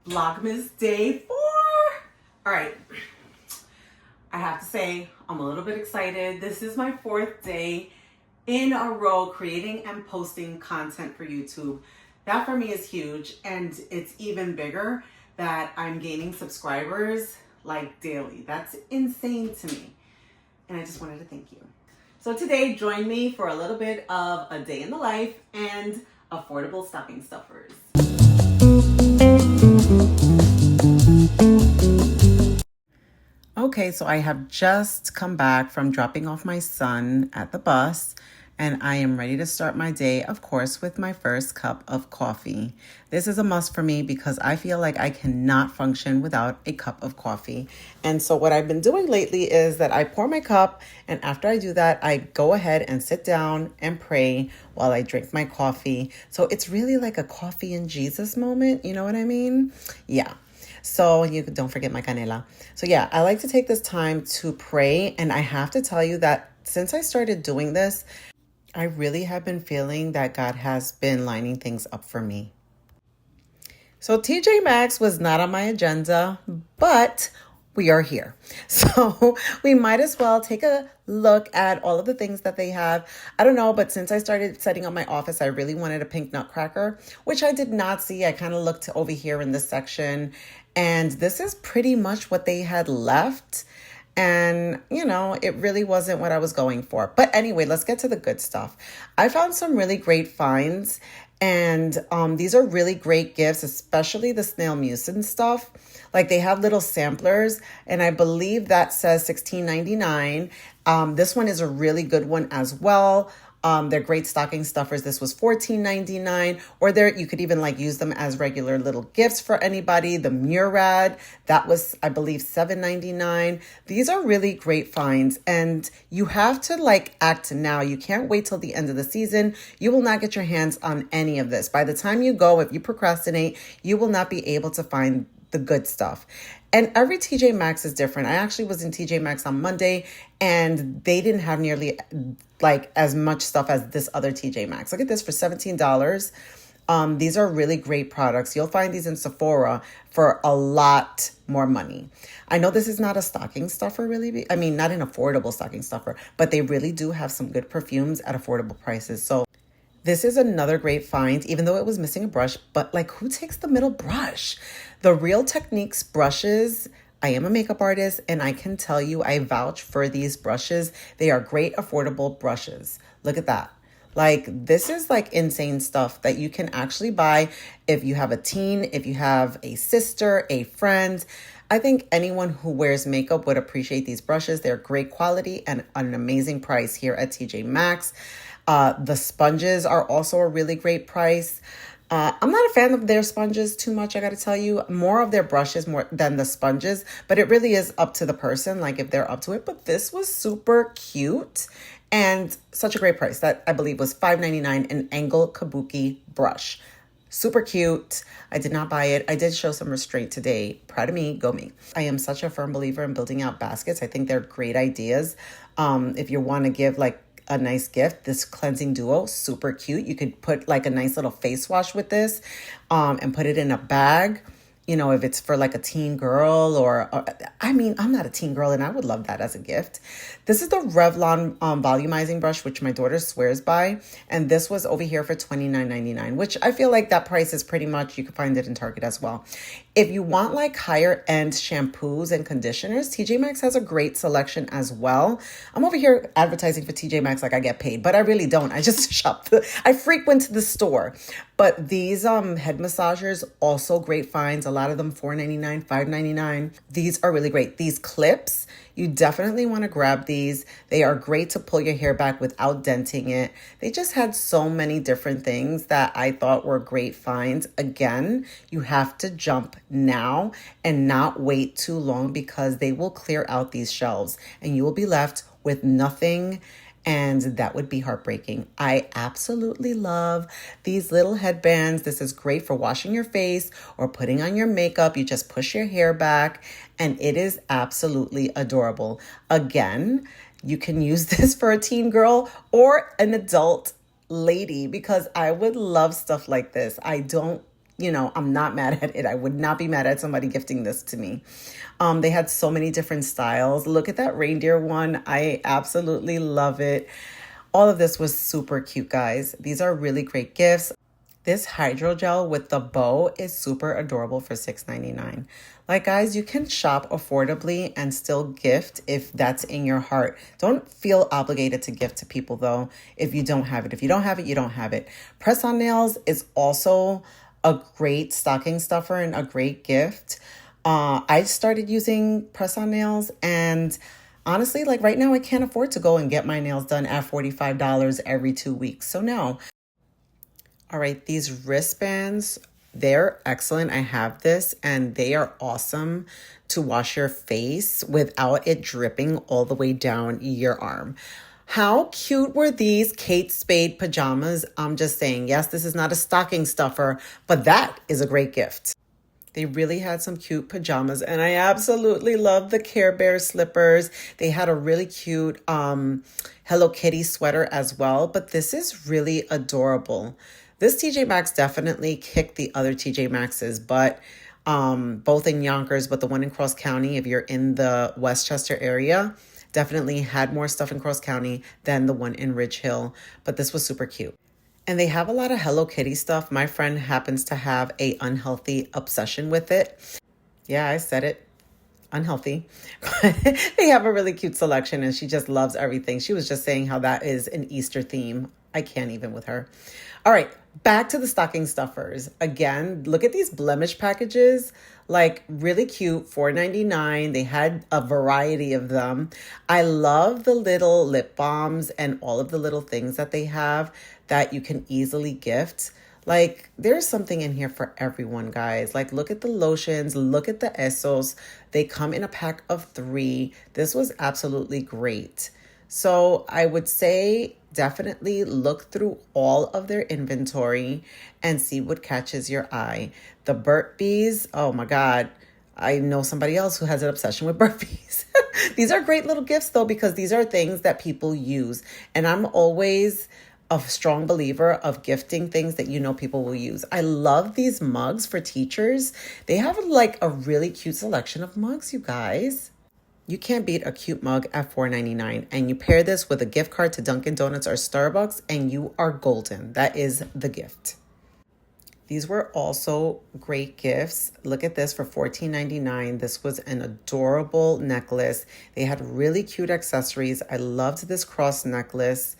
Vlogmas day 4. All right, I have to say I'm a little bit excited. This is my 4th day in a row creating and posting content for YouTube. That for me is huge, and it's even bigger that I'm gaining subscribers like daily. That's insane to me, and I just wanted to thank you. So today, join me for a little bit of a day in the life and affordable stocking stuffers. Okay, so I have just come back from dropping off my son at the bus, and I am ready to start my day, of course, with my first cup of coffee. This is a must for me because I feel like I cannot function without a cup of coffee. And so what I've been doing lately is that I pour my cup, and after I do that, I go ahead and sit down and pray while I drink my coffee. So it's really like a coffee and Jesus moment, you know what I mean? Yeah. So you don't forget my canela. So yeah, I like to take this time to pray. And I have to tell you that since I started doing this, I really have been feeling that God has been lining things up for me. So TJ Maxx was not on my agenda, but we are here. So we might as well take a look at all of the things that they have. I don't know, but since I started setting up my office, I really wanted a pink nutcracker, which I did not see. I kind of looked over here in this section, and this is pretty much what they had left. And, you know, it really wasn't what I was going for. But anyway, let's get to the good stuff. I found some really great finds. And these are really great gifts, especially the snail mucin stuff. Like they have little samplers, and I believe that says $16.99. This one is a really good one as well. They're great stocking stuffers. This was $14.99, or there you could even like use them as regular little gifts for anybody. The Murad, that was, I believe, $7.99. These are really great finds, and you have to like act now. You can't wait till the end of the season. You will not get your hands on any of this. By the time you go, if you procrastinate, you will not be able to find the good stuff. And every TJ Maxx is different. I actually was in TJ Maxx on Monday, and they didn't have nearly like as much stuff as this other TJ Maxx. Look at this for $17. These are really great products. You'll find these in Sephora for a lot more money. I know this is not a stocking stuffer, really. I mean, not an affordable stocking stuffer, but they really do have some good perfumes at affordable prices. So this is another great find, even though it was missing a brush, but like who takes the middle brush? The Real Techniques brushes, I am a makeup artist, and I can tell you, I vouch for these brushes. They are great, affordable brushes. Look at that. Like, this is like insane stuff that you can actually buy if you have a teen, if you have a sister, a friend. I think anyone who wears makeup would appreciate these brushes. They're great quality and an amazing price here at TJ Maxx. The sponges are also a really great price. I'm not a fan of their sponges too much, I got to tell you. More of their brushes more than the sponges, but it really is up to the person, like if they're up to it. But this was super cute and such a great price. That I believe was $5.99, an angle kabuki brush. Super cute. I did not buy it. I did show some restraint today. Proud of me. Go me. I am such a firm believer in building out baskets. I think they're great ideas. If you want to give like a nice gift, this cleansing duo, super cute. You could put like a nice little face wash with this and put it in a bag. You know, if it's for like a teen girl or I mean, I'm not a teen girl and I would love that as a gift. This is the Revlon volumizing brush, which my daughter swears by. And this was over here for $29.99, which I feel like that price is pretty much, you can find it in Target as well. If you want like higher end shampoos and conditioners, TJ Maxx has a great selection as well. I'm over here advertising for TJ Maxx like I get paid, but I really don't. I just shop. I frequent the store. But these head massagers, also great finds. A lot of them $4.99, $5.99. These are really great. These clips, you definitely want to grab these. They are great to pull your hair back without denting it. They just had so many different things that I thought were great finds. Again, you have to jump now and not wait too long because they will clear out these shelves and you will be left with nothing. And that would be heartbreaking. I absolutely love these little headbands. This is great for washing your face or putting on your makeup. You just push your hair back and it is absolutely adorable. Again, you can use this for a teen girl or an adult lady because I would love stuff like this. I don't I'm not mad at it. I would not be mad at somebody gifting this to me. They had so many different styles. Look at that reindeer one. I absolutely love it. All of this was super cute, guys. These are really great gifts. This hydrogel with the bow is super adorable for $6.99. Like, guys, you can shop affordably and still gift if that's in your heart. Don't feel obligated to gift to people, though, if you don't have it. If you don't have it, you don't have it. Press-on nails is also a great stocking stuffer and a great gift. I started using press-on nails, and honestly, like right now, I can't afford to go and get my nails done at $45 every 2 weeks. So no. All right, these wristbands, they're excellent. I have this and they are awesome to wash your face without it dripping all the way down your arm. How cute were these Kate Spade pajamas? I'm just saying, yes, this is not a stocking stuffer, but that is a great gift. They really had some cute pajamas, and I absolutely love the Care Bear slippers. They had a really cute Hello Kitty sweater as well, but this is really adorable. This TJ Maxx definitely kicked the other TJ Maxxes, but both in Yonkers, but the one in Cross County, if you're in the Westchester area, definitely had more stuff in Cross County than the one in Ridge Hill, but this was super cute. And they have a lot of Hello Kitty stuff. My friend happens to have a unhealthy obsession with it. Yeah, I said it. Unhealthy. But they have a really cute selection and she just loves everything. She was just saying how that is an Easter theme. I can't even with her. All right, back to the stocking stuffers. Again, look at these blemish packages. Like really cute, $4.99. They had a variety of them. I love the little lip balms and all of the little things that they have that you can easily gift. Like there's something in here for everyone, guys. Like look at the lotions, look at the Essos. They come in a pack of 3. This was absolutely great. So I would say definitely look through all of their inventory and see what catches your eye. The Burt Bees, oh my God. I know somebody else who has an obsession with Burt Bees. These are great little gifts though, because these are things that people use. And I'm always a strong believer of gifting things that people will use. I love these mugs for teachers. They have like a really cute selection of mugs, you guys. You can't beat a cute mug at $4.99. And you pair this with a gift card to Dunkin' Donuts or Starbucks and you are golden. That is the gift. These were also great gifts. Look at this for $14.99. This was an adorable necklace. They had really cute accessories. I loved this cross necklace.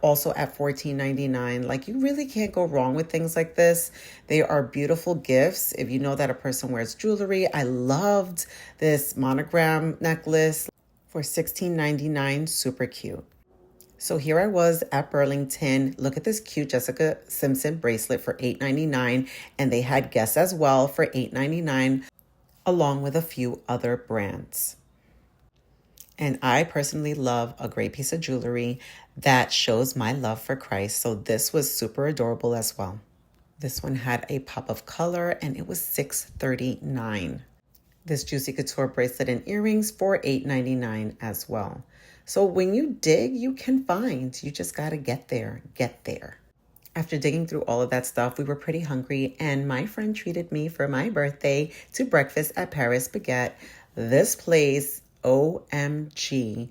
Also at $14.99. Like you really can't go wrong with things like this. They are beautiful gifts. If you know that a person wears jewelry, I loved this monogram necklace for $16.99. Super cute. So here I was at Burlington. Look at this cute Jessica Simpson bracelet for $8.99. And they had Guess as well for $8.99, along with a few other brands. And I personally love a great piece of jewelry that shows my love for Christ. So this was super adorable as well. This one had a pop of color and it was $6.39. This Juicy Couture bracelet and earrings for $8.99 as well. So when you dig, you can find. You just got to get there. After digging through all of that stuff, we were pretty hungry and my friend treated me for my birthday to breakfast at Paris Baguette. This place, OMG.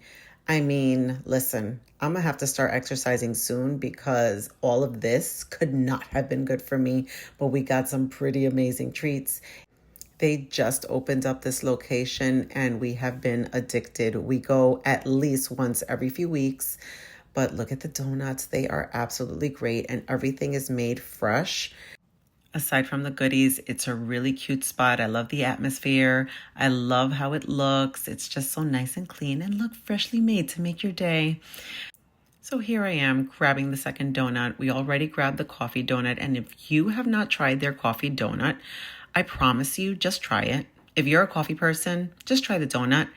I mean, listen, I'm going to have to start exercising soon because all of this could not have been good for me, but we got some pretty amazing treats. They just opened up this location and we have been addicted. We go at least once every few weeks, but look at the donuts. They are absolutely great and everything is made fresh. Aside from the goodies, it's a really cute spot. I love the atmosphere. I love how it looks. It's just so nice and clean and look freshly made to make your day. So here I am grabbing the second donut. We already grabbed the coffee donut. And if you have not tried their coffee donut, I promise you, just try it. If you're a coffee person, just try the donut.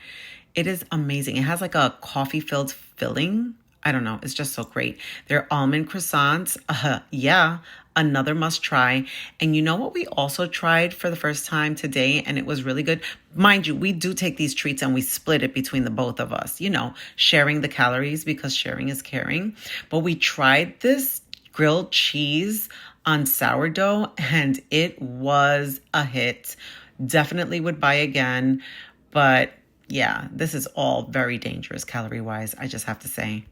It is amazing. It has like a coffee-filled filling. I don't know. It's just so great. Their almond croissants. Yeah. Another must try. And you know what we also tried for the first time today, and it was really good. Mind you, we do take these treats and we split it between the both of us, sharing the calories because sharing is caring. But we tried this grilled cheese on sourdough, and it was a hit. Definitely would buy again, but yeah, this is all very dangerous calorie-wise, I just have to say.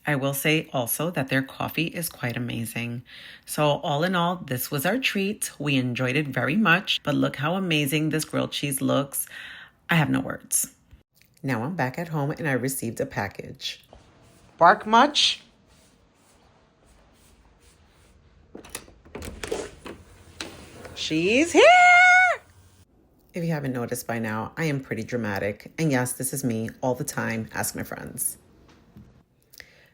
I will say also that their coffee is quite amazing. So all in all, this was our treat. We enjoyed it very much, but look how amazing this grilled cheese looks. I have no words. Now I'm back at home and I received a package. Bark much? She's here! If you haven't noticed by now, I am pretty dramatic. And yes, this is me all the time. Ask my friends.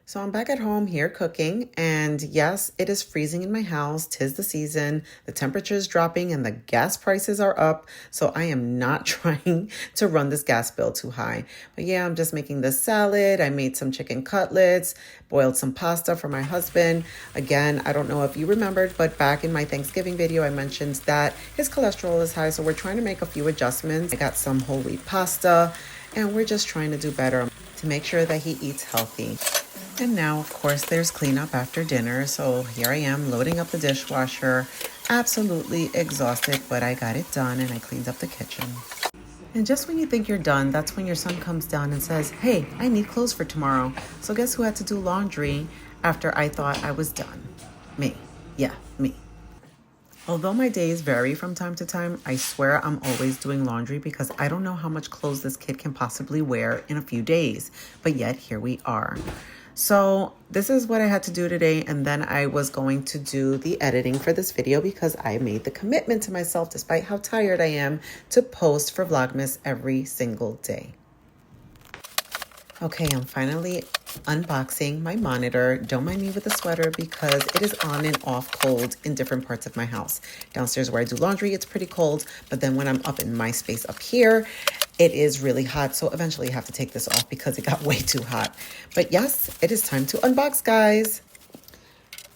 So I'm back at home here cooking, and yes, it is freezing in my house. 'Tis the season, the temperature is dropping, and the gas prices are up. So I am not trying to run this gas bill too high. But yeah, I'm just making this salad. I made some chicken cutlets, boiled some pasta for my husband. Again, I don't know if you remembered, but back in my Thanksgiving video, I mentioned that his cholesterol is high. So we're trying to make a few adjustments. I got some whole wheat pasta, and we're just trying to do better to make sure that he eats healthy. And now, of course, there's cleanup after dinner. So here I am loading up the dishwasher, absolutely exhausted, but I got it done and I cleaned up the kitchen. And just when you think you're done, that's when your son comes down and says, hey, I need clothes for tomorrow. So guess who had to do laundry after I thought I was done? Me. Yeah, me. Although my days vary from time to time, I swear I'm always doing laundry because I don't know how much clothes this kid can possibly wear in a few days. But yet, here we are. So this is what I had to do today, and then I was going to do the editing for this video because I made the commitment to myself, despite how tired I am, to post for Vlogmas every single day. Okay, I'm finally unboxing my monitor. Don't mind me with the sweater because it is on and off cold in different parts of my house. Downstairs where I do laundry, it's pretty cold, but then when I'm up in my space up here, it is really hot. So eventually I have to take this off because it got way too hot. But yes, it is time to unbox, guys.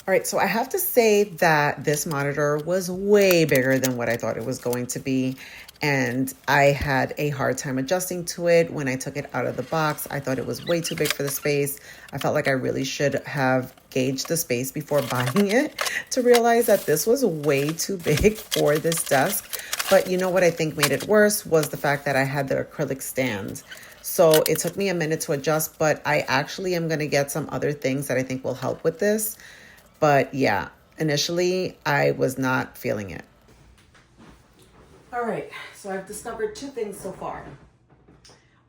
All right, so I have to say that this monitor was way bigger than what I thought it was going to be. And I had a hard time adjusting to it when I took it out of the box. I thought it was way too big for the space. I felt like I really should have gauged the space before buying it to realize that this was way too big for this desk. But you know what I think made it worse was the fact that I had the acrylic stand. So it took me a minute to adjust, but I actually am going to get some other things that I think will help with this. But yeah, initially I was not feeling it. All right, so I've discovered two things so far.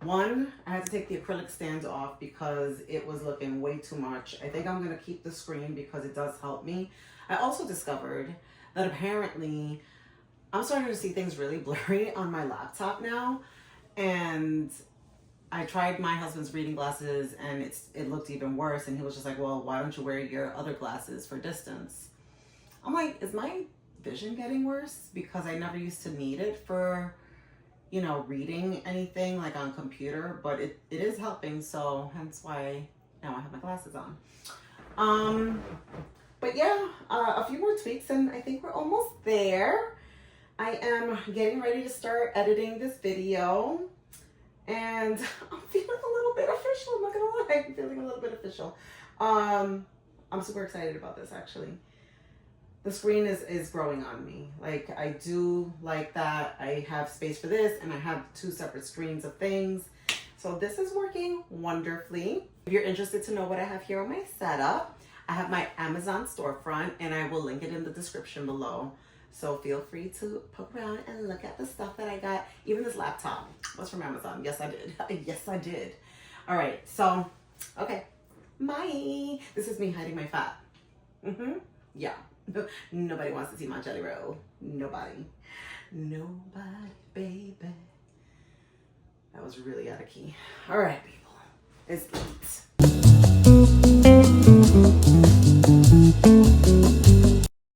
One, I had to take the acrylic stand off because it was looking way too much. I think I'm gonna keep the screen because it does help me. I also discovered that apparently I'm starting to see things really blurry on my laptop now. And I tried my husband's reading glasses and it looked even worse. And he was just like, well, why don't you wear your other glasses for distance? I'm like, is my vision getting worse? Because I never used to need it for, you know, reading anything like on computer, but it is helping. So hence why now I have my glasses on. But yeah, a few more tweaks and I think we're almost there. I am getting ready to start editing this video. And I'm feeling a little bit official. I'm not gonna lie, I'm feeling a little bit official. I'm super excited about this actually. The screen is growing on me. Like I do like that I have space for this and I have two separate screens of things. So this is working wonderfully. If you're interested to know what I have here on my setup, I have my Amazon storefront and I will link it in the description below. So feel free to poke around and look at the stuff that I got. Even this laptop was from Amazon. Yes, I did. Yes, I did. All right. So, okay. Bye. This is me hiding my fat. Yeah. Nobody wants to see my jelly roll. Nobody. Nobody, baby. That was really out of key. All right, people. It's late.